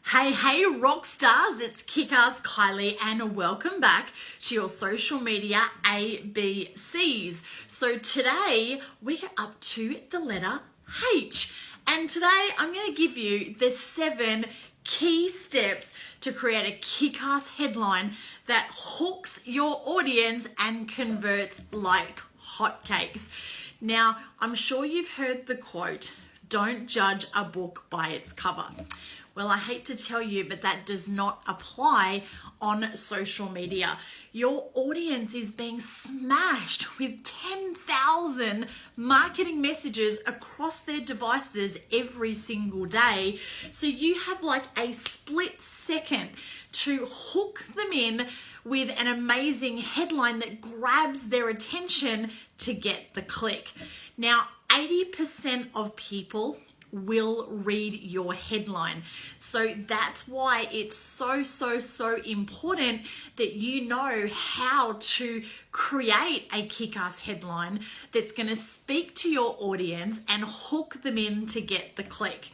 Hey rock stars, it's KickAss Kylie and welcome back to your social media ABCs. So today we get up to the letter H, and today I'm going to give you the 7 key steps to create a kick-ass headline that hooks your audience and converts like hotcakes. Now, I'm sure you've heard the quote, "Don't judge a book by its cover." Well, I hate to tell you, but that does not apply on social media. Your audience is being smashed with 10,000 marketing messages across their devices every single day. So you have like a split second to hook them in with an amazing headline that grabs their attention to get the click. Now, 80% of people will read your headline. So that's why it's so important that you know how to create a kick-ass headline that's going to speak to your audience and hook them in to get the click.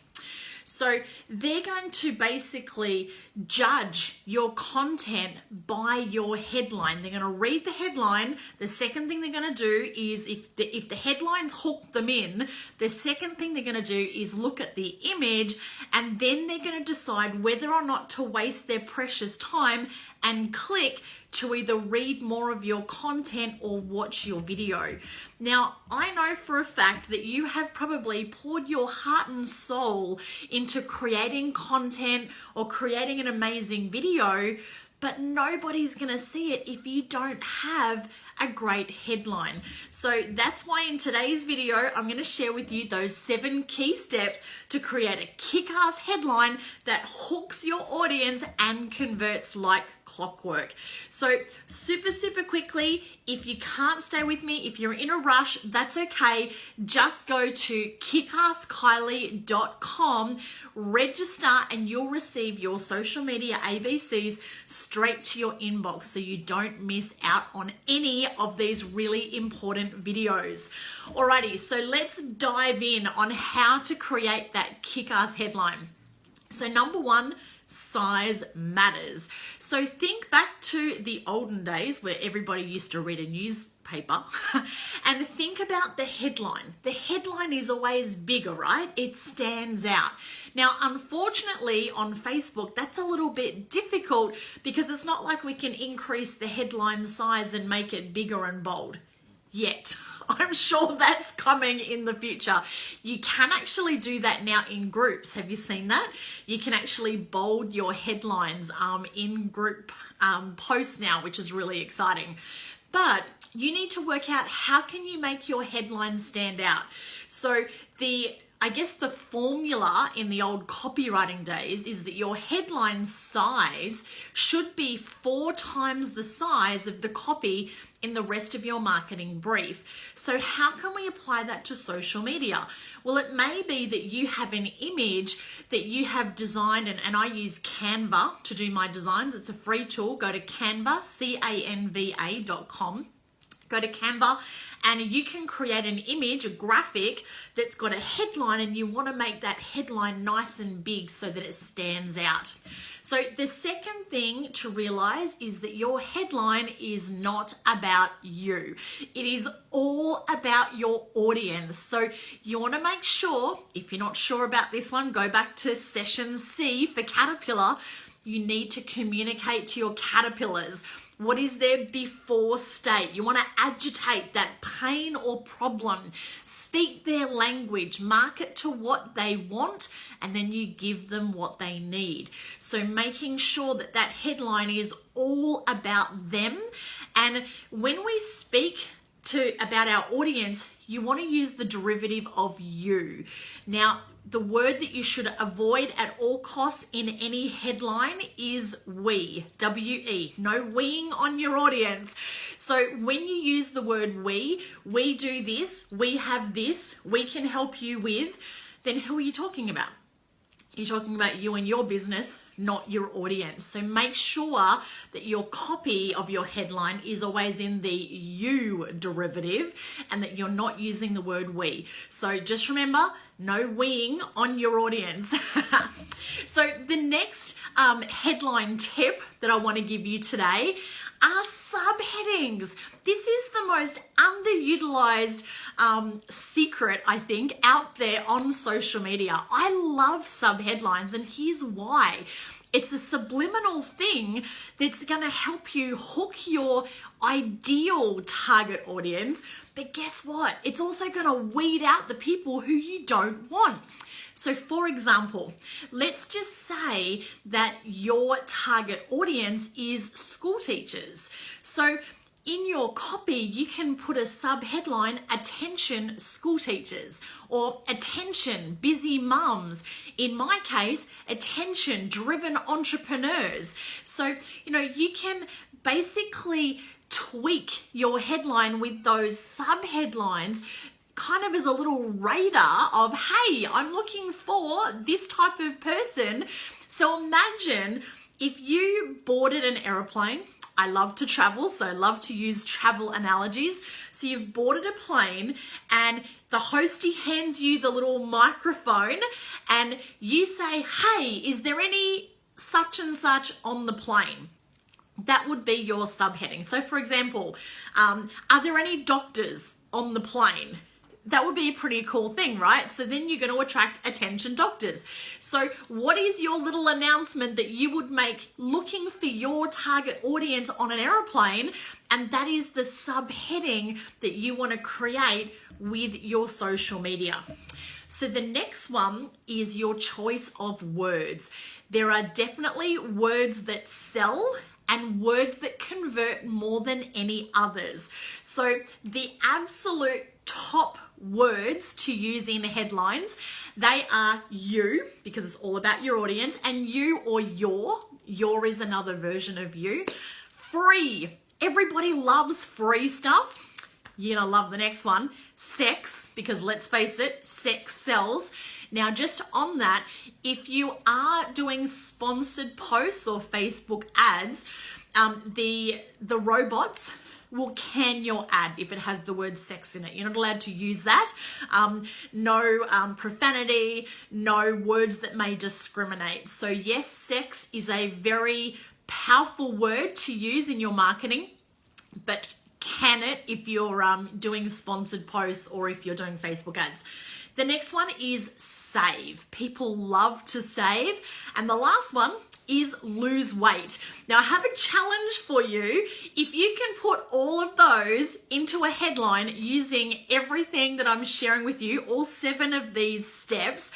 So they're going to basically judge your content by your headline. They're going to read the headline. The second thing they're going to do is if the headlines hook them in, the second thing they're going to do is look at the image, and then they're going to decide whether or not to waste their precious time and click to either read more of your content or watch your video. Now, I know for a fact that you have probably poured your heart and soul into creating content or creating an amazing video, but nobody's gonna see it if you don't have a great headline. So that's why in today's video, I'm gonna share with you those 7 key steps to create a kick-ass headline that hooks your audience and converts like clockwork. So super quickly, if you can't stay with me, if you're in a rush, that's okay. Just go to kickasskylie.com, register, and you'll receive your social media ABCs straight to your inbox so you don't miss out on any of these really important videos. Alrighty, so let's dive in on how to create that kick-ass headline. So number 1, size matters. So think back to the olden days where everybody used to read a newspaper and think about the headline. The headline is always bigger, right? It stands out. Now, unfortunately on Facebook, that's a little bit difficult because it's not like we can increase the headline size and make it bigger and bold yet. I'm sure that's coming in the future. You can actually do that now in groups. Have you seen that? You can actually bold your headlines in group posts now, which is really exciting. But you need to work out how can you make your headline stand out. So I guess the formula in the old copywriting days is that your headline size should be 4 times the size of the copy in the rest of your marketing brief. So how can we apply that to social media? Well, it may be that you have an image that you have designed, and I use Canva to do my designs. It's a free tool. Go to Canva, canva.com. Go to Canva and you can create an image, a graphic that's got a headline, and you want to make that headline nice and big so that it stands out. So the second thing to realize is that your headline is not about you. It is all about your audience. So you want to make sure, if you're not sure about this one, go back to session C for Caterpillar. You need to communicate to your caterpillars. What is their before state? You want to agitate that pain or problem. Speak their language, market to what they want, and then you give them what they need. So making sure that that headline is all about them. And when we speak about our audience, you want to use the derivative of you. Now, the word that you should avoid at all costs in any headline is we, W-E. No weeing on your audience. So when you use the word we do this, we have this, we can help you with, then who are you talking about? You're talking about you and your business, not your audience. So make sure that your copy of your headline is always in the you derivative and that you're not using the word we. So just remember, no weeing on your audience. So the next headline tip that I want to give you today are subheadings. This is the most underutilized secret, I think, out there on social media. I love subheadlines, and here's why. It's a subliminal thing that's going to help you hook your ideal target audience. But guess what? It's also going to weed out the people who you don't want. So for example, let's just say that your target audience is school teachers. So in your copy, you can put a sub-headline, attention school teachers, or attention busy mums. In my case, attention driven entrepreneurs. So, you can basically tweak your headline with those sub-headlines kind of as a little radar of, hey, I'm looking for this type of person. So imagine if you boarded an aeroplane. I love to travel, so I love to use travel analogies. So you've boarded a plane and the hostie hands you the little microphone and you say, hey, is there any such and such on the plane? That would be your subheading. So for example, are there any doctors on the plane? That would be a pretty cool thing, right? So then you're going to attract attention doctors. So what is your little announcement that you would make looking for your target audience on an aeroplane? And that is the subheading that you want to create with your social media. So the next one is your choice of words. There are definitely words that sell and words that convert more than any others. So the absolute top words to use in headlines, they are you, because it's all about your audience, and you or your is another version of you. Free, everybody loves free stuff. You're gonna love the next one. Sex, because let's face it, sex sells. Now just on that, if you are doing sponsored posts or Facebook ads, the robots will can your ad if it has the word sex in it. You're not allowed to use that. No profanity, no words that may discriminate. So yes, sex is a very powerful word to use in your marketing, but can it if you're doing sponsored posts or if you're doing Facebook ads. The next one is save. People love to save. And the last one is lose weight. Now I have a challenge for you. If you can put all of those into a headline using everything that I'm sharing with you, all 7 of these steps,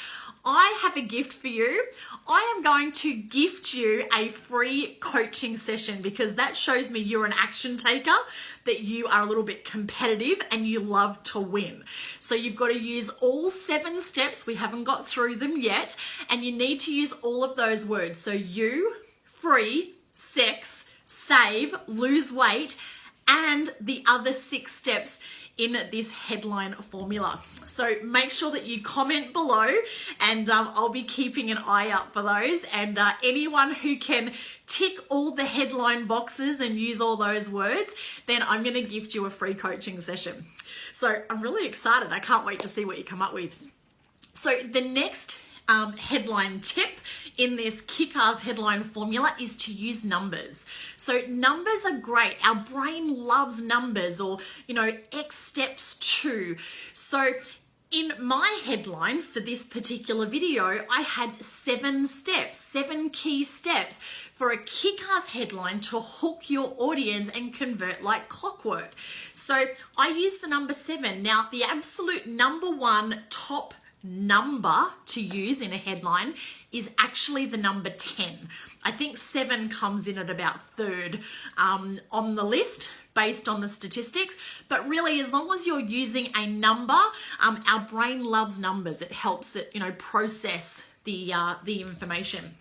I have a gift for you. I am going to gift you a free coaching session because that shows me you're an action taker, that you are a little bit competitive and you love to win. So you've got to use all 7 steps. We haven't got through them yet. And you need to use all of those words. So you, free, sex, save, lose weight, and the other 6 steps in this headline formula. So make sure that you comment below and I'll be keeping an eye out for those. And anyone who can tick all the headline boxes and use all those words, then I'm going to gift you a free coaching session. So I'm really excited. I can't wait to see what you come up with. So the next headline tip in this KickAss headline formula is to use numbers. So numbers are great. Our brain loves numbers, or, X steps to. So in my headline for this particular video, I had 7 steps, 7 key steps for a kick-ass headline to hook your audience and convert like clockwork. So I used the number 7. Now, the absolute number 1 top number to use in a headline is actually the number 10. I think 7 comes in at about 3rd on the list based on the statistics, but really as long as you're using a number, our brain loves numbers. It helps it, process the information.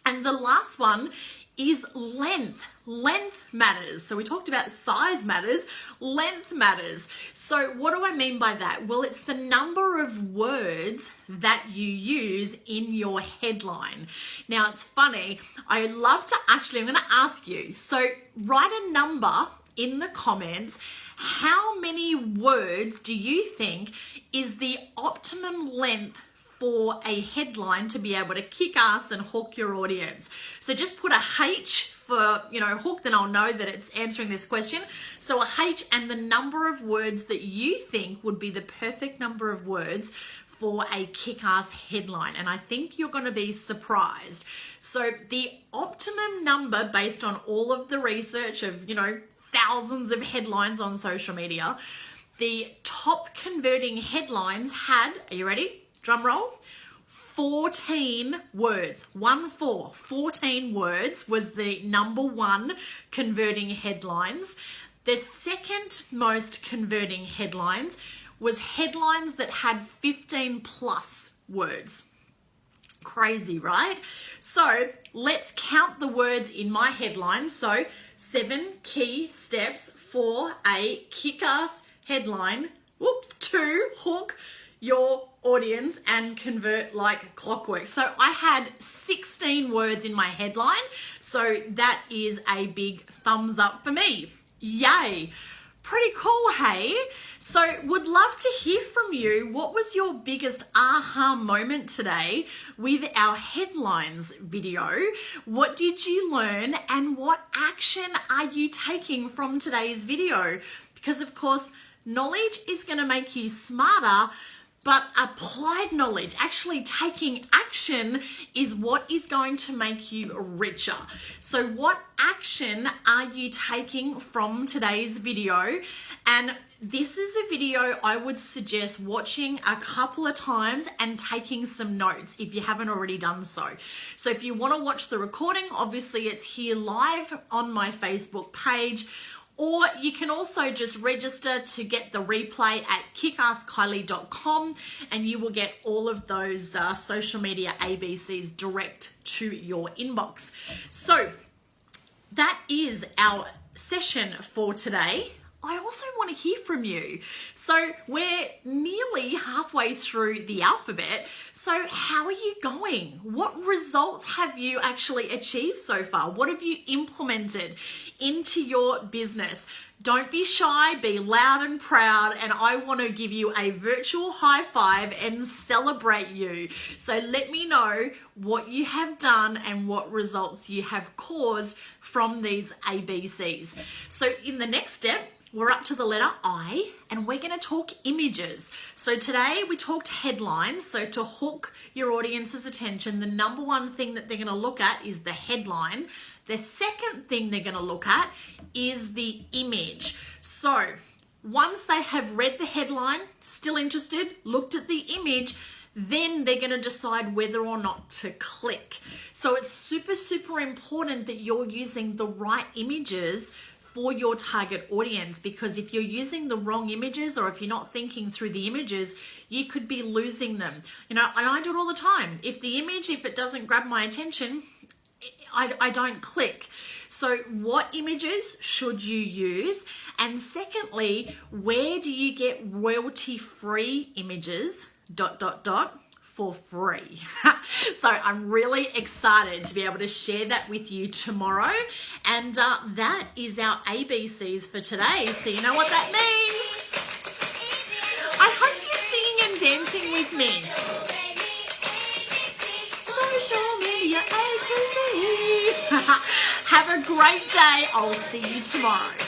And the last one is length. Length matters. So we talked about size matters, length matters. So what do I mean by that? Well, it's the number of words that you use in your headline. Now it's funny, I love to I'm going to ask you, so write a number in the comments. How many words do you think is the optimum length for a headline to be able to kick ass and hook your audience. So just put a H for, hook, then I'll know that it's answering this question. So a H and the number of words that you think would be the perfect number of words for a kick-ass headline. And I think you're going to be surprised. So the optimum number based on all of the research of, thousands of headlines on social media, the top converting headlines had, are you ready? Drum roll. 14 words. 14 words was the number one converting headlines. The second most converting headlines was headlines that had 15 plus words. Crazy, right? So let's count the words in my headline. So 7 key steps for a kick-ass headline. 2, hook your audience and convert like clockwork. So I had 16 words in my headline. So that is a big thumbs up for me. Yay. Pretty cool, hey? So would love to hear from you. What was your biggest aha moment today with our headlines video? What did you learn and what action are you taking from today's video? Because of course, knowledge is going to make you smarter, but applied knowledge, actually taking action, is what is going to make you richer. So what action are you taking from today's video? And this is a video I would suggest watching a couple of times and taking some notes if you haven't already done so. So if you want to watch the recording, obviously it's here live on my Facebook page. Or you can also just register to get the replay at kickasskylie.com and you will get all of those social media ABCs direct to your inbox. So that is our session for today. I also want to hear from you. So we're nearly halfway through the alphabet. So how are you going? What results have you actually achieved so far? What have you implemented into your business? Don't be shy, be loud and proud, and I want to give you a virtual high five and celebrate you. So let me know what you have done and what results you have caused from these ABCs. So in the next step, we're up to the letter I, and we're going to talk images. So today we talked headlines. So to hook your audience's attention, the number one thing that they're going to look at is the headline. The second thing they're going to look at is the image. So once they have read the headline, still interested, looked at the image, then they're going to decide whether or not to click. So it's super, super important that you're using the right images for your target audience, because if you're using the wrong images or if you're not thinking through the images, you could be losing them. And I do it all the time. If it doesn't grab my attention, I don't click. So what images should you use? And secondly, where do you get royalty-free images, ... for free. So I'm really excited to be able to share that with you tomorrow. And that is our ABCs for today. So you know what that means? I hope you're singing and dancing with me. Social media A to Z. Have a great day. I'll see you tomorrow.